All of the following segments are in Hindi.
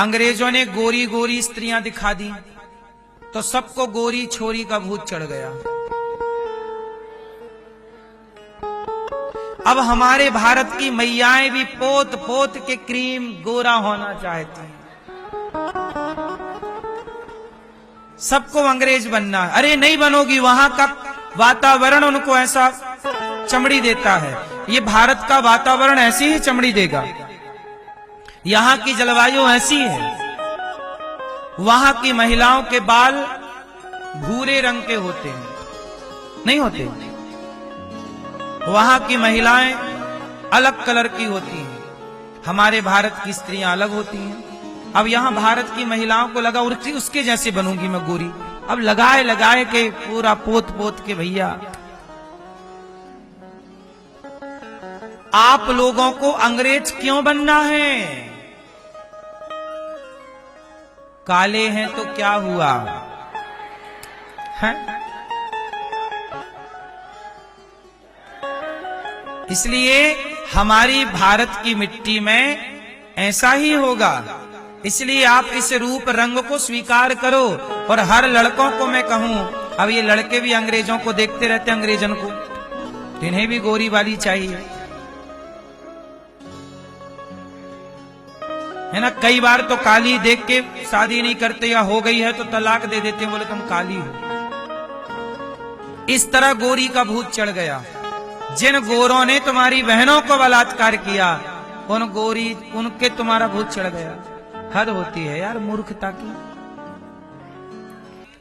अंग्रेजों ने गोरी गोरी स्त्रियां दिखा दी तो सबको गोरी छोरी का भूत चढ़ गया। अब हमारे भारत की मैयाएं भी पोत पोत के क्रीम गोरा होना चाहती हैं। सबको अंग्रेज बनना। अरे नहीं बनोगी, वहां का वातावरण उनको ऐसा चमड़ी देता है। ये भारत का वातावरण ऐसी ही चमड़ी देगा। यहां की जलवायु ऐसी है। वहां की महिलाओं के बाल भूरे रंग के होते हैं, नहीं होते। वहां की महिलाएं अलग कलर की होती हैं, हमारे भारत की स्त्रियां अलग होती हैं। अब यहां भारत की महिलाओं को लगा उसके जैसे बनूंगी मैं गोरी। अब लगाए लगाए के पूरा पोत पोत के भैया। आप लोगों को अंग्रेज क्यों बनना है? काले हैं तो क्या हुआ है? इसलिए हमारी भारत की मिट्टी में ऐसा ही होगा। इसलिए आप इस रूप रंग को स्वीकार करो। और हर लड़कों को मैं कहूं, अब ये लड़के भी अंग्रेजों को देखते रहते, अंग्रेजन को, तो इन्हें भी गोरी वाली चाहिए, है ना। कई बार तो काली देख के शादी नहीं करते, या हो गई है तो तलाक दे देते, बोले तुम काली हो। इस तरह गोरी का भूत चढ़ गया। जिन गोरों ने तुम्हारी बहनों को बलात्कार किया, उनके तुम्हारा भूत चढ़ गया। हद होती है यार मूर्खता की।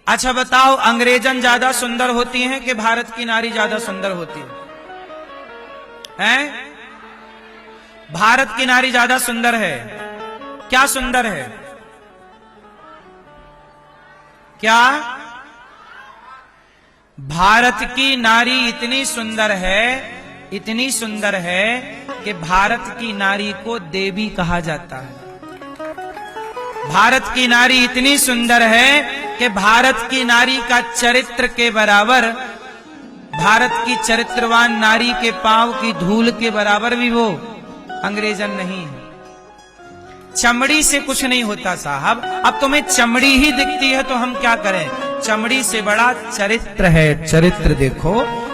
अच्छा बताओ, अंग्रेजन ज्यादा सुंदर होती हैं कि भारत की नारी ज्यादा सुंदर होती है? भारत की नारी ज्यादा सुंदर है। क्या सुंदर है? क्या? भारत की नारी इतनी सुंदर है, इतनी सुंदर है कि भारत की नारी को देवी कहा जाता है। भारत की नारी इतनी सुंदर है कि भारत की नारी का चरित्र के बराबर, भारत की चरित्रवान नारी के पांव की धूल के बराबर भी वो अंग्रेजन नहीं है। चमड़ी से कुछ नहीं होता साहब। अब तुम्हें चमड़ी ही दिखती है तो हम क्या करें? चमड़ी से बड़ा चरित्र है। चरित्र देखो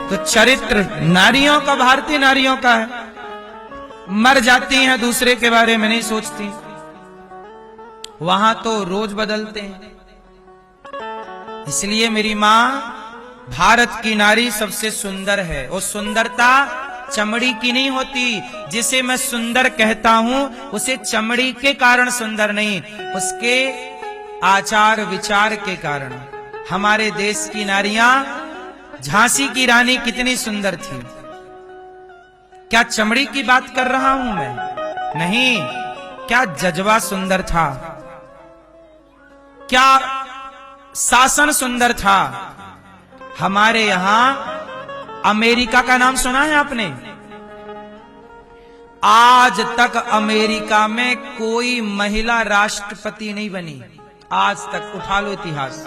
तो चरित्र नारियों का, भारतीय नारियों का है। मर जाती हैं, दूसरे के बारे में नहीं सोचती। वहां तो रोज बदलते हैं। इसलिए मेरी मां, भारत की नारी सबसे सुंदर है। और सुंदरता चमड़ी की नहीं होती। जिसे मैं सुंदर कहता हूं उसे चमड़ी के कारण सुंदर नहीं, उसके आचार विचार के कारण। हमारे देश की नारियां, झांसी की रानी कितनी सुंदर थी। क्या चमड़ी की बात कर रहा हूं मैं? नहीं। क्या जज्बा सुंदर था, क्या शासन सुंदर था। हमारे यहां अमेरिका का नाम सुना है आपने? आज तक अमेरिका में कोई महिला राष्ट्रपति नहीं बनी। आज तक उठा लो इतिहास।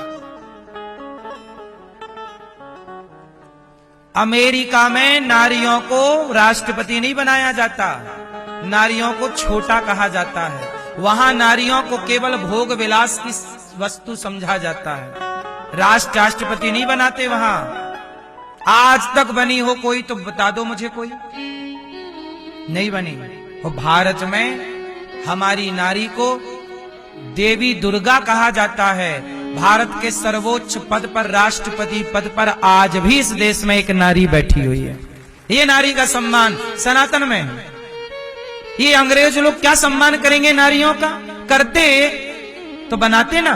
अमेरिका में नारियों को राष्ट्रपति नहीं बनाया जाता, नारियों को छोटा कहा जाता है। वहां नारियों को केवल भोग विलास की वस्तु समझा जाता है। राष्ट्रपति नहीं बनाते वहां। आज तक बनी हो कोई तो बता दो मुझे, कोई नहीं बनी। और भारत में हमारी नारी को देवी दुर्गा कहा जाता है। भारत के सर्वोच्च पद पर, राष्ट्रपति पद पर आज भी इस देश में एक नारी बैठी हुई है। ये नारी का सम्मान सनातन में है। ये अंग्रेज लोग क्या सम्मान करेंगे नारियों का? करते तो बनाते ना।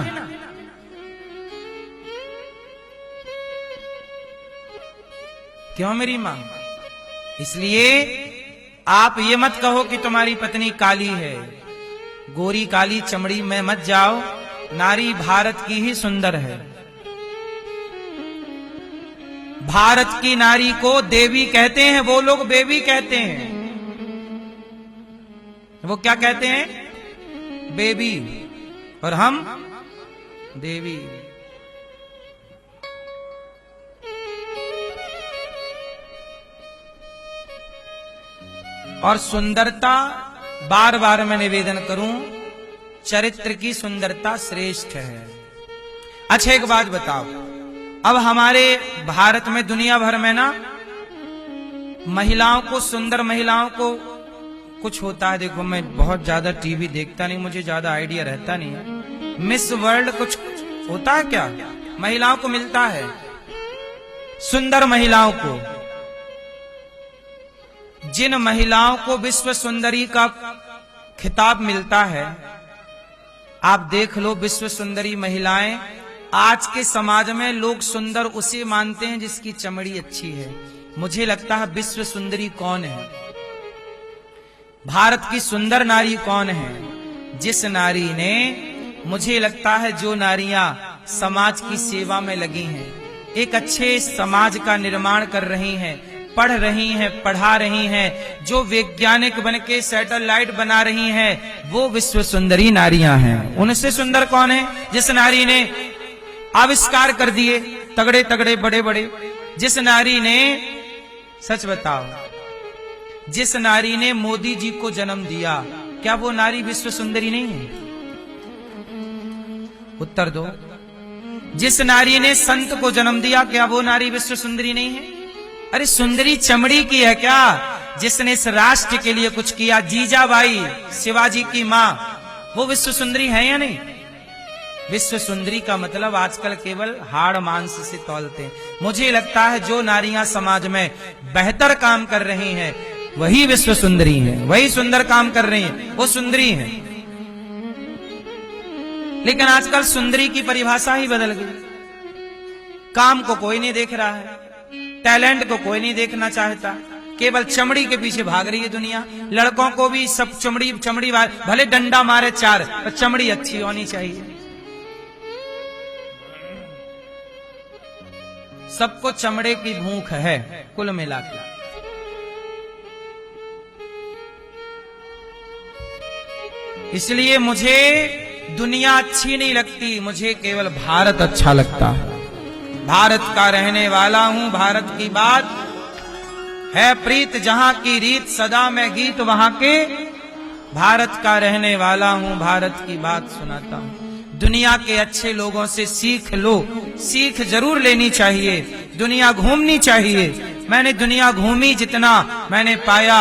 क्यों मेरी मां? इसलिए आप ये मत कहो कि तुम्हारी पत्नी काली है। गोरी काली चमड़ी में मत जाओ। नारी भारत की ही सुंदर है। भारत की नारी को देवी कहते हैं, वो लोग बेबी कहते हैं। वो क्या कहते हैं? बेबी। और हम देवी। और सुंदरता, बार बार मैं निवेदन करूं, चरित्र की सुंदरता श्रेष्ठ है। अच्छा एक बात बताओ, अब हमारे भारत में दुनिया भर में ना महिलाओं को, सुंदर महिलाओं को कुछ होता है। देखो मैं बहुत ज्यादा टीवी देखता नहीं, मुझे ज्यादा आइडिया रहता नहीं है। मिस वर्ल्ड कुछ होता है क्या? महिलाओं को मिलता है, सुंदर महिलाओं को। जिन महिलाओं को विश्व सुंदरी का खिताब मिलता है, आप देख लो, विश्व सुंदरी महिलाएं आज के समाज में लोग सुंदर उसे मानते हैं जिसकी चमड़ी अच्छी है। मुझे लगता है विश्व सुंदरी कौन है? भारत की सुंदर नारी कौन है? जिस नारी ने, मुझे लगता है जो नारियां समाज की सेवा में लगी हैं, एक अच्छे समाज का निर्माण कर रही हैं, पढ़ रही हैं, पढ़ा रही हैं, जो वैज्ञानिक बनके सैटेलाइट बना रही हैं, वो विश्व सुंदरी नारियां हैं। उनसे सुंदर कौन है? जिस नारी ने आविष्कार कर दिए तगड़े तगड़े बड़े बड़े, जिस नारी ने, सच बताओ, जिस नारी ने मोदी जी को जन्म दिया, क्या वो नारी विश्व सुंदरी नहीं है? उत्तर दो। जिस नारी ने संत को जन्म दिया, क्या वो नारी विश्व सुंदरी नहीं है? अरे सुंदरी चमड़ी की है क्या? जिसने इस राष्ट्र के लिए कुछ किया, जीजाबाई, शिवाजी की मां, वो विश्व सुंदरी है या नहीं? विश्व सुंदरी का मतलब आजकल केवल हाड़ मांस से तौलते हैं। मुझे लगता है जो नारियां समाज में बेहतर काम कर रही हैं, वही विश्व सुंदरी हैं, वही सुंदर काम कर रही हैं, वो सुंदरी हैं। लेकिन आजकल सुंदरी की परिभाषा ही बदल गई। काम को कोई नहीं देख रहा है, टैलेंट को कोई नहीं देखना चाहता, केवल चमड़ी के पीछे भाग रही है दुनिया। लड़कों को भी सब चमड़ी चमड़ी, भले डंडा मारे चार, पर चमड़ी अच्छी होनी चाहिए। सबको चमड़े की भूख है कुल मिलाकर। इसलिए मुझे दुनिया अच्छी नहीं लगती, मुझे केवल भारत अच्छा लगता है। भारत का रहने वाला हूं, भारत की बात है प्रीत, जहां की रीत सदा मैं गीत वहां के। भारत का रहने वाला हूं, भारत की बात सुनाता हूं। दुनिया के अच्छे लोगों से सीख लो, सीख जरूर लेनी चाहिए, दुनिया घूमनी चाहिए। मैंने दुनिया घूमी, जितना मैंने पाया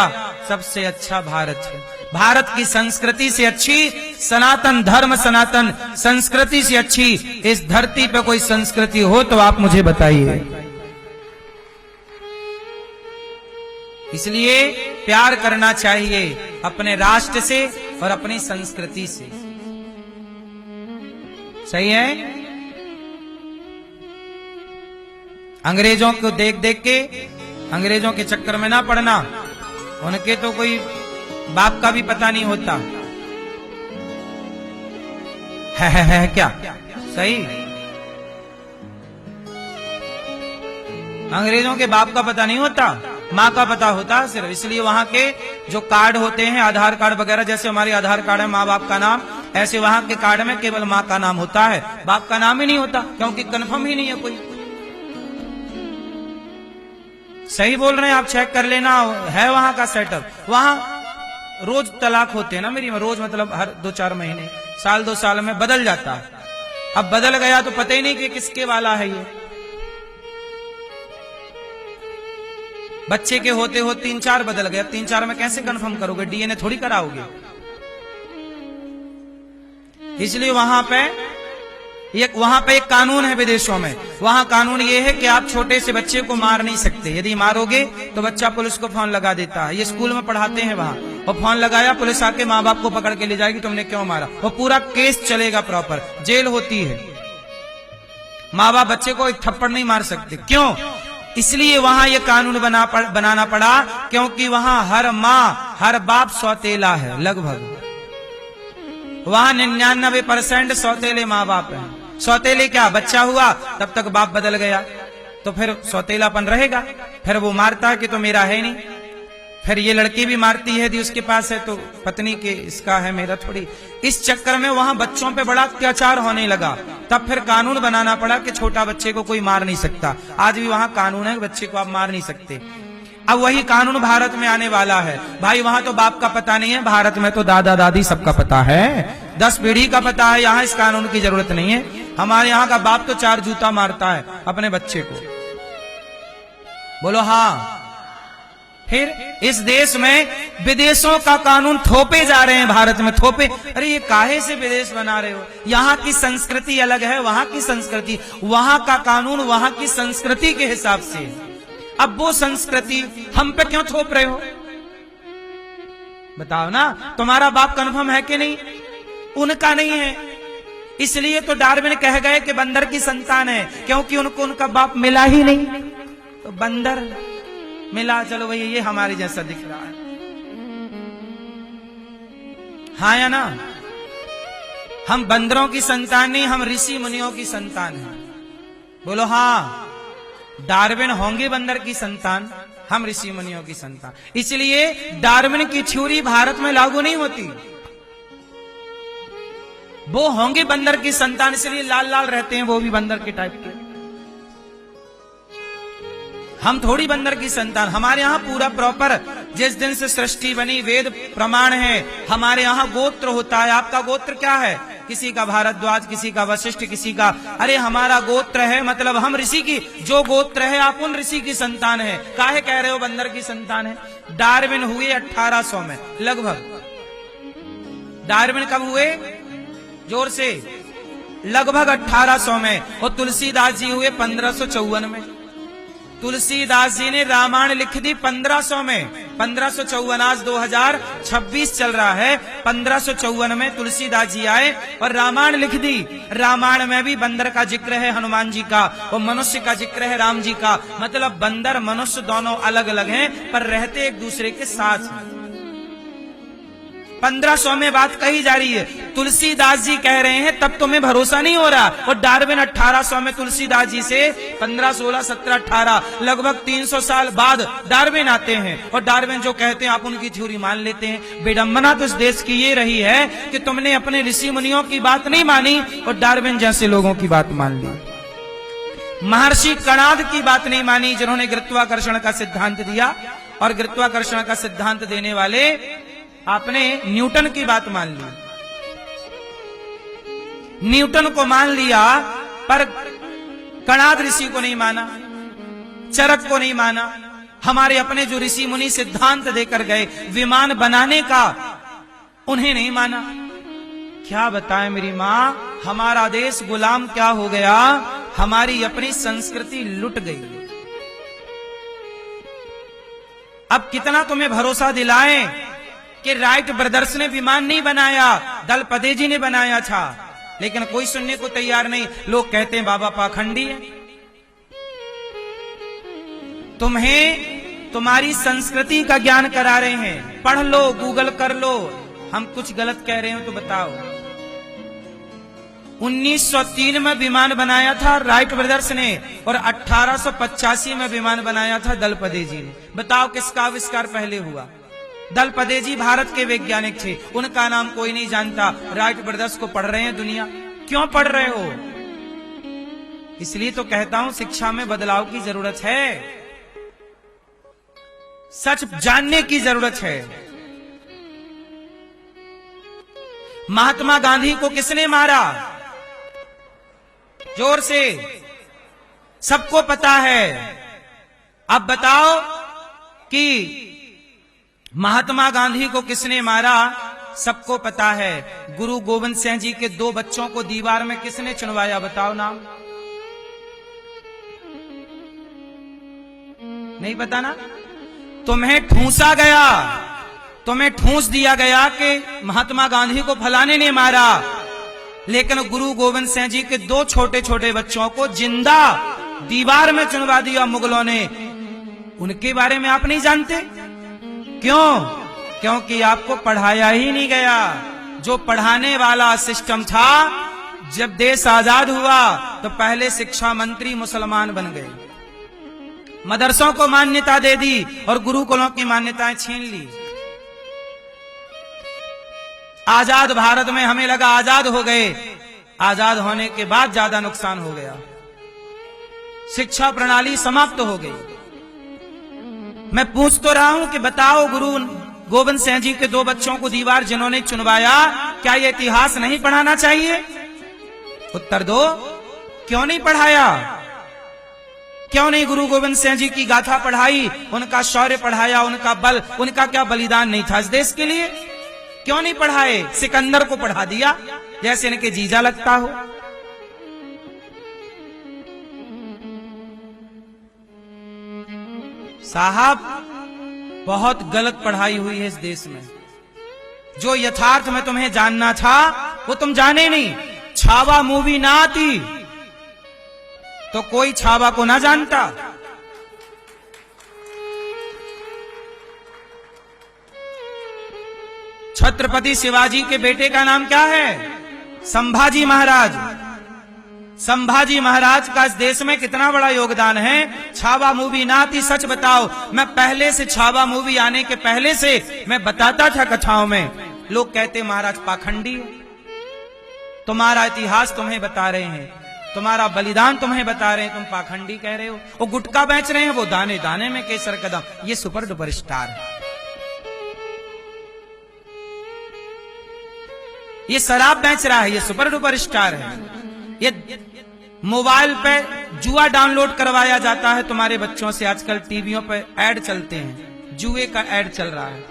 सबसे अच्छा भारत है। भारत की संस्कृति से अच्छी, सनातन धर्म, सनातन संस्कृति से अच्छी इस धरती पे कोई संस्कृति हो तो आप मुझे बताइए। इसलिए प्यार करना चाहिए अपने राष्ट्र से और अपनी संस्कृति से। सही है? अंग्रेजों को देख देख के, अंग्रेजों के चक्कर में ना पड़ना। उनके तो कोई बाप का भी पता नहीं होता है क्या? सही, अंग्रेजों के बाप का पता नहीं होता, माँ का पता होता सिर्फ। इसलिए वहां के जो कार्ड होते हैं, आधार कार्ड वगैरह, जैसे हमारे आधार कार्ड है माँ बाप का नाम, ऐसे वहां के कार्ड में केवल माँ का नाम होता है, बाप का नाम ही नहीं होता, क्योंकि कंफर्म ही नहीं है कोई। सही बोल रहे हैं आप, चेक कर लेना, है वहां का सेटअप। वहां रोज तलाक होते हैं ना मेरी, रोज मतलब हर 2-4 महीने, साल 2 साल में बदल जाता है। अब बदल गया तो पता ही नहीं कि किसके वाला है ये। बच्चे के होते हो 3-4 बदल गया, 3-4 में कैसे कंफर्म करोगे? डीएनए थोड़ी कराओगे। इसलिए वहां पे एक कानून है विदेशों में। वहां कानून ये है कि आप छोटे से बच्चे को मार नहीं सकते। यदि मारोगे तो बच्चा पुलिस को फोन लगा देता है। ये स्कूल में पढ़ाते हैं वहां, और फोन लगाया, पुलिस आके माँ बाप को पकड़ के ले जाएगी, तुमने क्यों मारा। वो पूरा केस चलेगा, प्रॉपर जेल होती है। माँ बाप बच्चे को एक थप्पड़ नहीं मार सकते। क्यों? इसलिए वहां ये कानून बनाना पड़ा, क्योंकि वहां हर माँ हर बाप सौतेला है। लगभग वहां 99% सौतेले माँ बाप हैं। सौतेले क्या, बच्चा हुआ तब तक बाप बदल गया तो फिर सौतेलापन रहेगा। फिर वो मारता है कि तो मेरा है नहीं, फिर ये लड़की भी मारती है यदि उसके पास है तो पत्नी के इसका है, मेरा थोड़ी। इस चक्कर में वहां बच्चों पे बड़ा अत्याचार होने लगा। तब फिर कानून बनाना पड़ा कि छोटा बच्चे को कोई मार नहीं सकता। आज भी वहां कानून है, बच्चे को आप मार नहीं सकते। अब वही कानून भारत में आने वाला है। भाई वहां तो बाप का पता नहीं है, भारत में तो दादा दादी सबका पता है। 10 पीढ़ी का पता है, यहाँ इस कानून की जरूरत नहीं है। हमारे यहाँ का बाप तो 4 जूता मारता है अपने बच्चे को। बोलो हाँ। फिर इस देश में विदेशों का कानून थोपे जा रहे हैं, भारत में थोपे। अरे ये काहे से विदेश बना रहे हो? यहाँ की संस्कृति अलग है, वहां की संस्कृति, वहां का कानून वहां की संस्कृति के हिसाब से। अब वो संस्कृति हम पे क्यों थोप रहे हो? बताओ ना, तुम्हारा बाप कन्फर्म है कि नहीं? उनका नहीं है, इसलिए तो डार्विन कह गए कि बंदर की संतान है, क्योंकि उनको उनका बाप मिला ही नहीं। तो बंदर मिला, चलो भैया ये हमारे जैसा दिख रहा है, हाँ या ना? हम बंदरों की संतान नहीं, हम ऋषि मुनियों की संतान हैं। बोलो हाँ। डार्विन होंगे बंदर की संतान, हम ऋषि मुनियों की संतान। इसलिए डार्विन की थ्योरी भारत में लागू नहीं होती। वो होंगे बंदर की संतान, इसलिए लाल लाल रहते हैं, वो भी बंदर के टाइप के। हम थोड़ी बंदर की संतान। हमारे यहाँ पूरा प्रॉपर, जिस दिन से सृष्टि बनी वेद प्रमाण है, हमारे यहाँ गोत्र होता है। आपका गोत्र क्या है? किसी का भारद्वाज, किसी का वशिष्ठ, किसी का, अरे हमारा गोत्र है, मतलब हम ऋषि की, जो गोत्र है आप उन ऋषि की संतान है। काहे कह रहे हो बंदर की संतान है? डार्विन हुए 1800 में लगभग। डार्विन कब हुए? जोर से। लगभग 1800 में। और तुलसीदास जी हुए 1554 में। तुलसीदास जी ने रामायण लिख दी 1500 में। 1554, आज 2026 चल रहा है। 1554 में तुलसीदास जी आए और रामायण लिख दी। रामायण में भी बंदर का जिक्र है, हनुमान जी का, और मनुष्य का जिक्र है, राम जी का। मतलब बंदर मनुष्य दोनों अलग अलग हैं, पर रहते एक दूसरे के साथ। 1500 में बात कही जा रही है, तुलसीदास जी कह रहे हैं, तब तुम्हें भरोसा नहीं हो रहा। और डार्विन 1800 में तुलसीदास जी से 15, 16, 17, 18 लगभग 300 साल बाद डार्विन आते हैं। और डार्विन जो कहते हैं आप उनकी थ्योरी मान लेते हैं। विडंबना तो इस देश की ये रही है कि तुमने अपने ऋषि मुनियों की बात नहीं मानी और डार्विन जैसे लोगों की बात मान ली। महर्षि कणाद की बात नहीं मानी, जिन्होंने गुरुत्वाकर्षण का सिद्धांत दिया। और गुरुत्वाकर्षण का सिद्धांत देने वाले आपने न्यूटन की बात मान ली। न्यूटन को मान लिया, पर कणाद ऋषि को नहीं माना, चरक को नहीं माना। हमारे अपने जो ऋषि मुनि सिद्धांत देकर गए विमान बनाने का, उन्हें नहीं माना। क्या बताएं मेरी मां, हमारा देश गुलाम क्या हो गया? हमारी अपनी संस्कृति लुट गई। अब कितना तुम्हें भरोसा दिलाएं कि राइट ब्रदर्स ने विमान नहीं बनाया, दलपति जी ने बनाया था, लेकिन कोई सुनने को तैयार नहीं। लोग कहते हैं बाबा पाखंडी है। तुम्हें तुम्हारी संस्कृति का ज्ञान करा रहे हैं, पढ़ लो, गूगल कर लो। हम कुछ गलत कह रहे हो तो बताओ। 1903 में विमान बनाया था राइट ब्रदर्स ने, और 1885 में विमान बनाया था दलपति जी ने। बताओ किसका आविष्कार पहले हुआ? दलपति जी भारत के वैज्ञानिक थे, उनका नाम कोई नहीं जानता। राइट ब्रदर्स को पढ़ रहे हैं दुनिया। क्यों पढ़ रहे हो? इसलिए तो कहता हूं शिक्षा में बदलाव की जरूरत है, सच जानने की जरूरत है। महात्मा गांधी को किसने मारा? जोर से, सबको पता है। अब बताओ कि महात्मा गांधी को किसने मारा? सबको पता है। गुरु गोविंद सिंह जी के 2 बच्चों को दीवार में किसने चुनवाया? बताओ नाम। नहीं पता ना? तुम्हें ठूंसा गया, तुम्हें ठूंस दिया गया कि महात्मा गांधी को फलाने ने मारा, लेकिन गुरु गोविंद सिंह जी के 2 छोटे छोटे बच्चों को जिंदा दीवार में चुनवा दिया मुगलों ने। उनके बारे में आप नहीं जानते? क्यों? क्योंकि आपको पढ़ाया ही नहीं गया। जो पढ़ाने वाला सिस्टम था, जब देश आजाद हुआ तो पहले शिक्षा मंत्री मुसलमान बन गए, मदरसों को मान्यता दे दी और गुरुकुलों की मान्यताएं छीन ली। आजाद भारत में हमें लगा आजाद हो गए, आजाद होने के बाद ज्यादा नुकसान हो गया। शिक्षा प्रणाली समाप्त हो गई। मैं पूछ तो रहा हूं कि बताओ, गुरु गोविंद सिंह जी के 2 बच्चों को दीवार जिन्होंने चुनवाया, क्या ये इतिहास नहीं पढ़ाना चाहिए? उत्तर दो, क्यों नहीं पढ़ाया? क्यों नहीं गुरु गोविंद सिंह जी की गाथा पढ़ाई, उनका शौर्य पढ़ाया, उनका बल, उनका क्या बलिदान नहीं था इस देश के लिए? क्यों नहीं पढ़ाए? सिकंदर को पढ़ा दिया जैसे इनके जीजा लगता हो। साहब, बहुत गलत पढ़ाई हुई है इस देश में। जो यथार्थ में तुम्हें जानना था वो तुम जाने नहीं। छावा मूवी ना आती तो कोई छावा को ना जानता। छत्रपति शिवाजी के बेटे का नाम क्या है? संभाजी महाराज। संभाजी महाराज का इस देश में कितना बड़ा योगदान है। छावा मूवी ना आती, सच बताओ, मैं पहले से छावा मूवी आने के पहले से मैं बताता था कथाओं में। लोग कहते महाराज पाखंडी है, तुम्हारा इतिहास तुम्हें बता रहे हैं, तुम्हारा बलिदान तुम्हें बता रहे हैं, तुम पाखंडी कह रहे हो। वो गुटखा बेच रहे हैं, वो दाने दाने में केसर कदम, ये सुपर डुपर स्टार है। ये शराब बेच रहा है, ये सुपर डुपर स्टार है। ये मोबाइल पे जुआ डाउनलोड करवाया जाता है तुम्हारे बच्चों से। आजकल टीवियों पे ऐड चलते हैं, जुए का ऐड चल रहा है,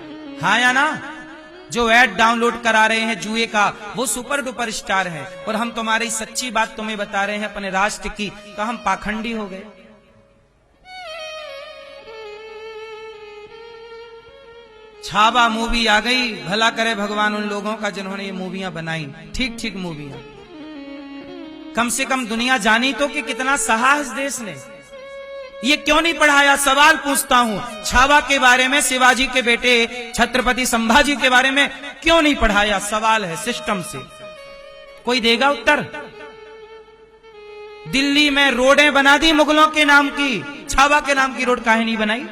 हाँ या ना? जो ऐड डाउनलोड करा रहे हैं जुए का, वो सुपर डुपर स्टार है। और हम तुम्हारी सच्ची बात तुम्हें बता रहे हैं अपने राष्ट्र की, तो हम पाखंडी हो गए। छावा मूवी आ गई, भला करे भगवान उन लोगों का जिन्होंने ये मूवियां बनाई, ठीक ठीक मूवियां। कम से कम दुनिया जानी तो कि कितना सहा इस देश ने। ये क्यों नहीं पढ़ाया? सवाल पूछता हूं। छावा के बारे में, शिवाजी के बेटे छत्रपति संभाजी के बारे में क्यों नहीं पढ़ाया? सवाल है सिस्टम से। कोई देगा उत्तर? दिल्ली में रोडें बना दी मुगलों के नाम की, छावा के नाम की रोड काहे नहीं बनाई?